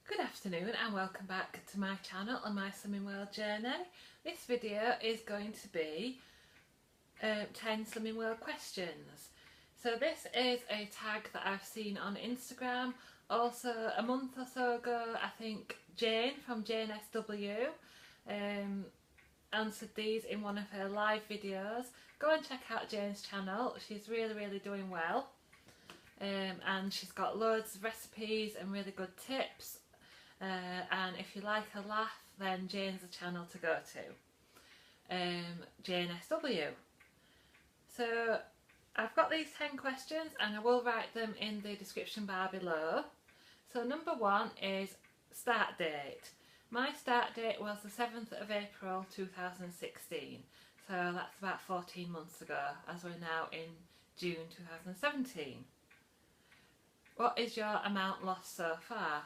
Good afternoon and welcome back to my channel and my Slimming World journey. This video is going to be 10 Slimming World questions. So this is a tag that I've seen on Instagram. Also a month or so ago, I think Jane from JNSW answered these in one of her live videos. Go and check out Jane's channel, she's really doing well. And she's got loads of recipes and really good tips. And if you like a laugh, then Jane's the channel to go to. JNSW. So I've got these 10 questions and I will write them in the description bar below. So number 1 is start date. My start date was the 7th of April 2016. So that's about 14 months ago, as we're now in June 2017. What is your amount lost so far?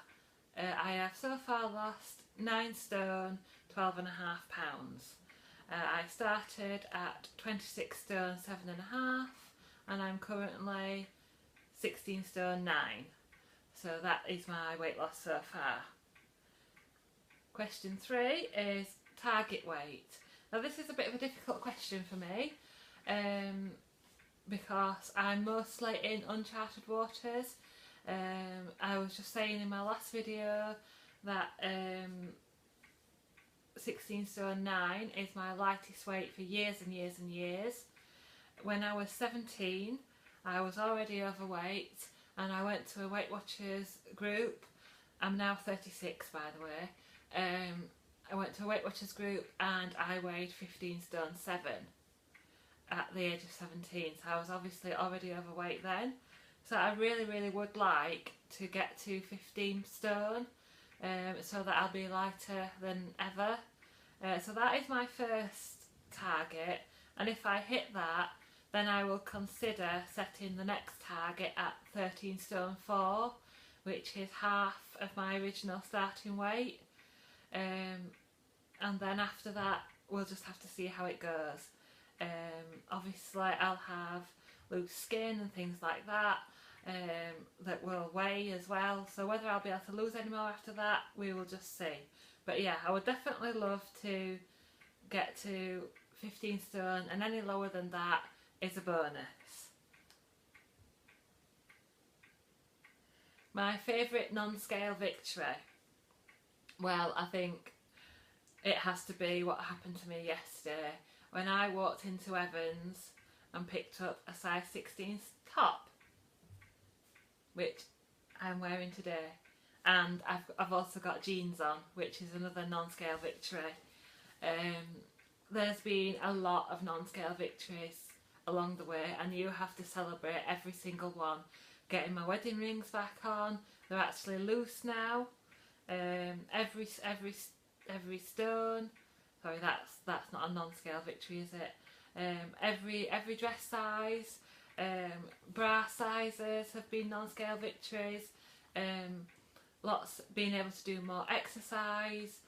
I have so far lost 9 stone, 12.5 pounds. I started at 26 stone, 7.5, and I'm currently 16 stone, 9. So that is my weight loss so far. Question 3 is target weight. Now this is a bit of a difficult question for me because I'm mostly in uncharted waters. I was just saying in my last video that 16 stone 9 is my lightest weight for years and years and years. When I was 17 I was already overweight and I went to a Weight Watchers group. I'm now 36 by the way. I went to a Weight Watchers group and I weighed 15 stone 7 at the age of 17, so I was obviously already overweight then. So I really would like to get to 15 stone so that I'll be lighter than ever. So that is my first target, and if I hit that then I will consider setting the next target at 13 stone 4, which is half of my original starting weight. And then after that we'll just have to see how it goes. Obviously I'll have loose skin and things like that that will weigh as well, so whether I'll be able to lose any more after that we will just see. But yeah, I would definitely love to get to 15 stone, and any lower than that is a bonus. My favourite non-scale victory? Well, I think it has to be what happened to me yesterday when I walked into Evans and picked up a size 16 top, which I'm wearing today, and I've also got jeans on, which is another non-scale victory. There's been a lot of non-scale victories along the way, and you have to celebrate every single one. Getting my wedding rings back on, they're actually loose now. Every stone, sorry, that's not a non-scale victory, is it? Every dress size, bra sizes have been non-scale victories. Lots being able to do more exercise,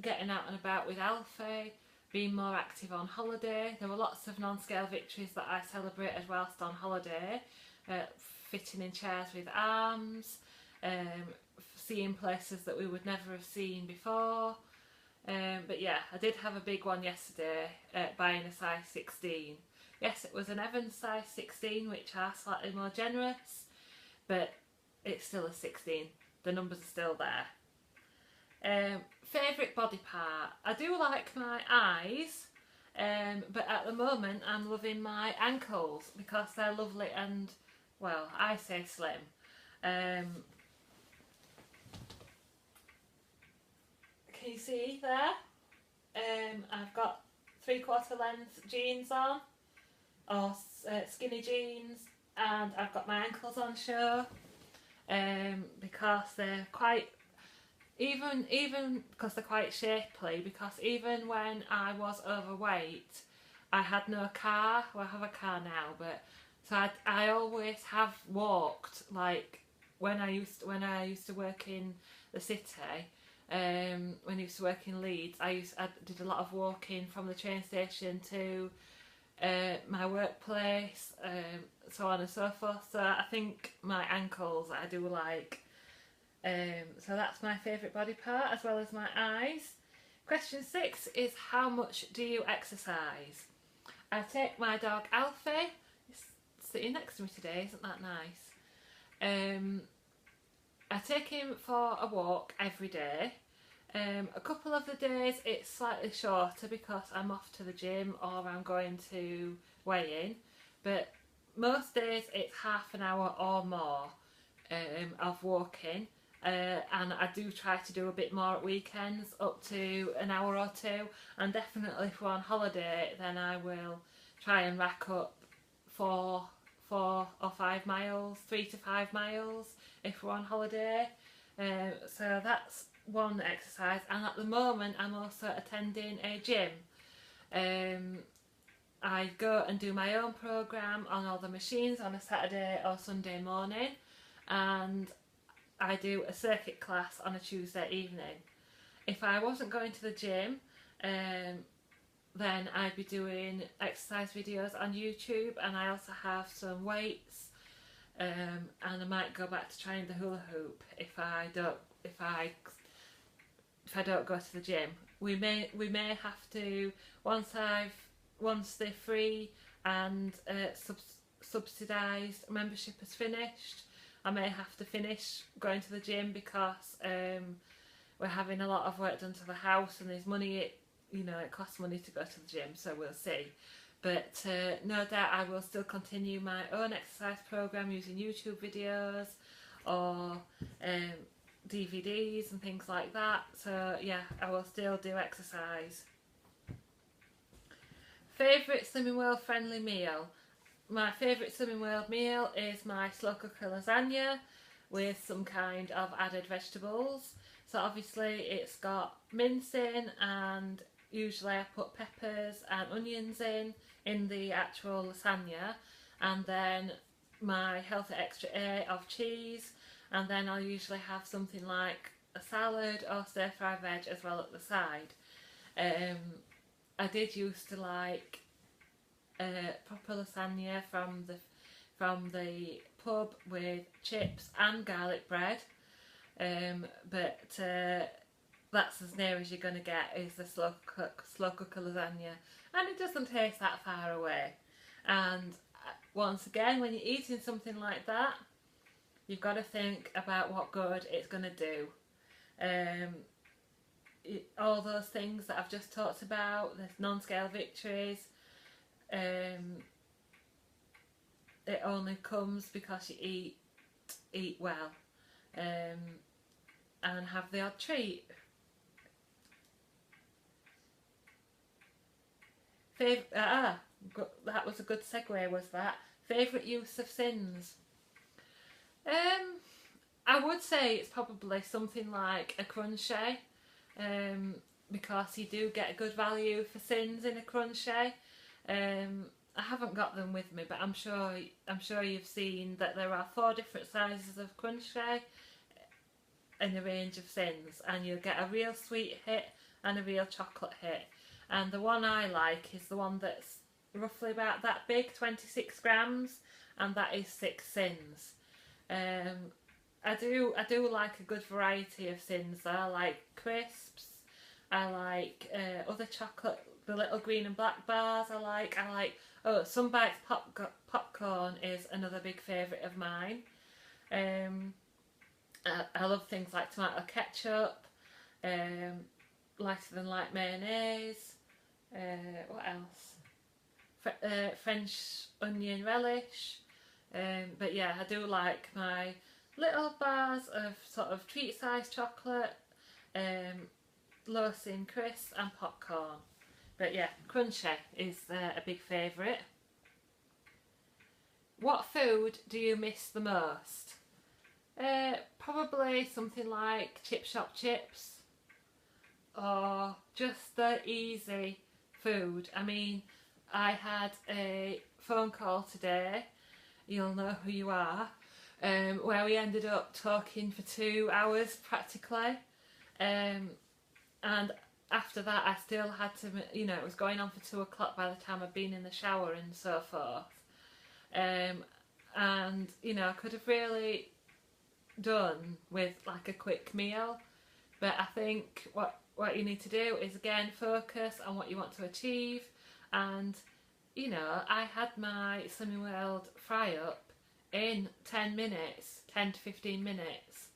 getting out and about with Alfie, being more active on holiday. There were lots of non-scale victories that I celebrated whilst on holiday. Fitting in chairs with arms, seeing places that we would never have seen before. But yeah, I did have a big one yesterday, buying a size 16. Yes, it was an Evans size 16, which are slightly more generous, but it's still a 16. The numbers are still there. Favourite body part? I do like my eyes, but at the moment I'm loving my ankles because they're lovely and, well, I say slim. Can you see there? I've got 3/4 length jeans on, or skinny jeans, and I've got my ankles on show because they're quite, even because they're quite shapely, because even when I was overweight I had no car. Well, I have a car now, but so I always have walked, like when I used to work in the city. When I used to work in Leeds, I did a lot of walking from the train station to my workplace, so on and so forth. So I think my ankles I do like. So that's my favourite body part, as well as my eyes. Question 6 is, how much do you exercise? I take my dog Alfie, he's sitting next to me today, isn't that nice? I take him for a walk every day. A couple of the days it's slightly shorter because I'm off to the gym or I'm going to weigh in, but most days it's half an hour or more of walking. And I do try to do a bit more at weekends, up to an hour or two, and definitely if we're on holiday then I will try and rack up 4 or 5 miles, 3 to 5 miles if we're on holiday. So that's one exercise, and at the moment I'm also attending a gym. I go and do my own programme on all the machines on a Saturday or Sunday morning, and I do a circuit class on a Tuesday evening. If I wasn't going to the gym, then I'd be doing exercise videos on YouTube, and I also have some weights, and I might go back to trying the hula hoop if I don't go to the gym. We may have to, once the free and subsidised membership is finished, I may have to finish going to the gym because we're having a lot of work done to the house, and there's money, it costs money to go to the gym, so we'll see. But no doubt I will still continue my own exercise programme using YouTube videos or DVDs and things like that. So yeah, I will still do exercise. Favourite Slimming World friendly meal? My favourite Slimming World meal is my slow cooker lasagna with some kind of added vegetables. So obviously it's got mince in, and usually I put peppers and onions in the actual lasagna, and then my healthy extra A of cheese, and then I'll usually have something like a salad or stir fry veg as well at the side. I did used to like proper lasagna from the pub with chips and garlic bread, but that's as near as you're going to get is the slow cooker lasagna, and it doesn't taste that far away. And once again, when you're eating something like that, you've got to think about what good it's going to do. All those things that I've just talked about, the non-scale victories, it only comes because you eat well, and have the odd treat. That was a good segue, was that? Favourite use of syns? I would say it's probably something like a crunchy, because you do get good value for syns in a crunchy. I haven't got them with me, but I'm sure you've seen that there are 4 different sizes of crunchy in a range of syns, and you'll get a real sweet hit and a real chocolate hit. And the one I like is the one that's roughly about that big, 26 grams, and that is 6 syns. I do like a good variety of syns. I like crisps, I like other chocolate, the little green and black bars I like Some Bites popcorn is another big favourite of mine. I love things like tomato ketchup, lighter than light mayonnaise, what else? French onion relish. But yeah, I do like my little bars of sort of treat sized chocolate, low sin crisps and popcorn. But yeah, crunchy is a big favourite. What food do you miss the most? Probably something like chip shop chips, or just the easy food. I mean, I had a phone call today, you'll know who you are, where we ended up talking for 2 hours practically, and after that I still had to, it was going on for 2 o'clock by the time I'd been in the shower and so forth, and I could have really done with like a quick meal. But I think what you need to do is again focus on what you want to achieve. And you know, I had my Slimming World fry up in 10 minutes, 10 to 15 minutes.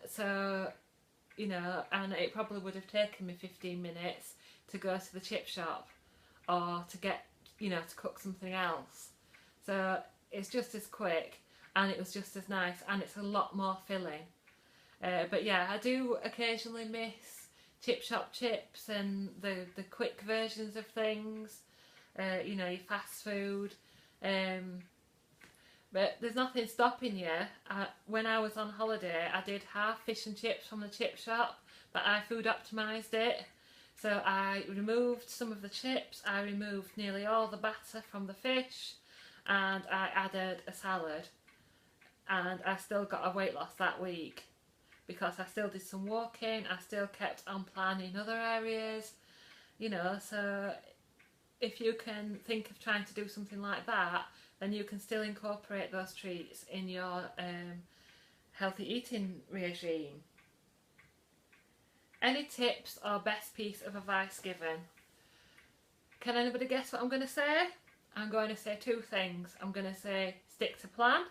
So, you know, and it probably would have taken me 15 minutes to go to the chip shop or to get, you know, to cook something else. So it's just as quick and it was just as nice and it's a lot more filling. But yeah, I do occasionally miss chip shop chips and the quick versions of things, you know, your fast food. But there's nothing stopping you. When I was on holiday, I did have fish and chips from the chip shop, but I food optimised it. So I removed some of the chips, I removed nearly all the batter from the fish, and I added a salad. And I still got a weight loss that week because I still did some walking, I still kept on plan in other areas, you know. So if you can think of trying to do something like that, then you can still incorporate those treats in your healthy eating regime. Any tips or best piece of advice given? Can anybody guess what I'm going to say? I'm going to say two things. I'm going to say stick to plan,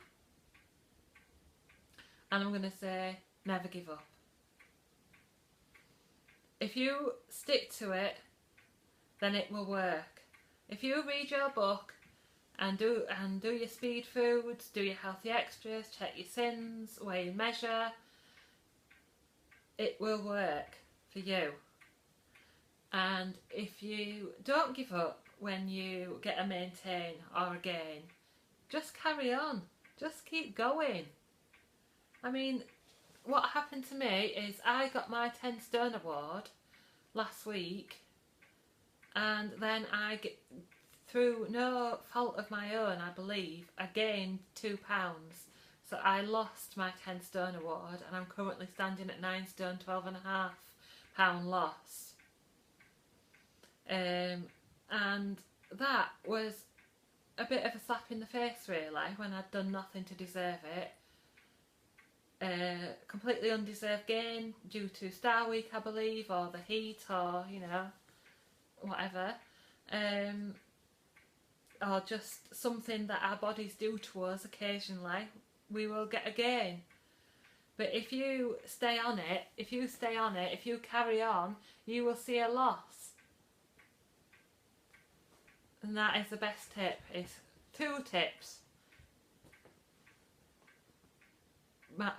and I'm going to say never give up. If you stick to it, then it will work. If you read your book and do your speed foods, do your healthy extras, check your syns, weigh and measure, it will work for you. And if you don't give up when you get a maintain or a gain, just carry on, just keep going. I mean, what happened to me is I got my 10 stone award last week, and then through no fault of my own, I believe, I gained 2 pounds. So I lost my 10 stone award and I'm currently standing at 9 stone, 12.5 pound loss. And that was a bit of a slap in the face really, when I'd done nothing to deserve it. Completely undeserved gain due to Star Week, I believe, or the heat, or, you know, whatever. Or just something that our bodies do to us occasionally, we will get a gain. But if you stay on it, if you carry on, you will see a loss. And that is the best tip, is 2 tips.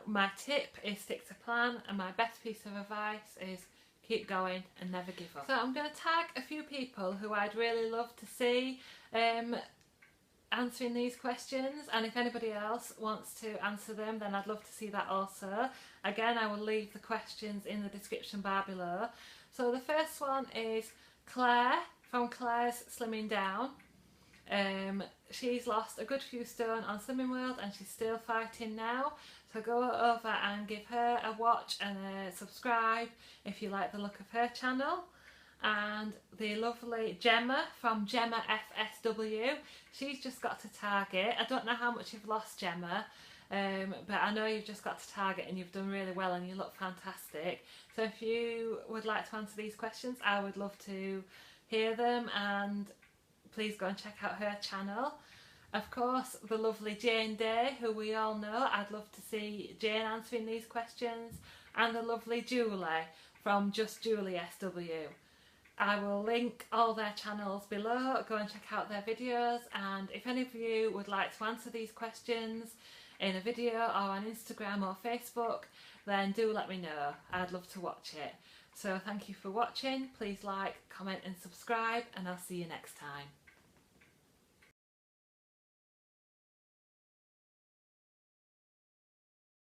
My tip is stick to plan, and my best piece of advice is keep going and never give up. So I'm going to tag a few people who I'd really love to see answering these questions, and if anybody else wants to answer them, then I'd love to see that also. Again, I will leave the questions in the description bar below. So the first one is Claire from Claire's Slimming Down. She's lost a good few stone on Slimming World and she's still fighting now, so go over and give her a watch and a subscribe if you like the look of her channel. And the lovely Gemma from Gemma FSW, she's just got to Target. I don't know how much you've lost, Gemma, but I know you've just got to Target and you've done really well and you look fantastic. So if you would like to answer these questions, I would love to hear them, and please go and check out her channel. Of course, the lovely Jane Day, who we all know, I'd love to see Jane answering these questions, and the lovely Julie from Just Julie SW. I will link all their channels below, go and check out their videos, and if any of you would like to answer these questions in a video or on Instagram or Facebook, then do let me know. I'd love to watch it. So thank you for watching, please like, comment and subscribe, and I'll see you next time.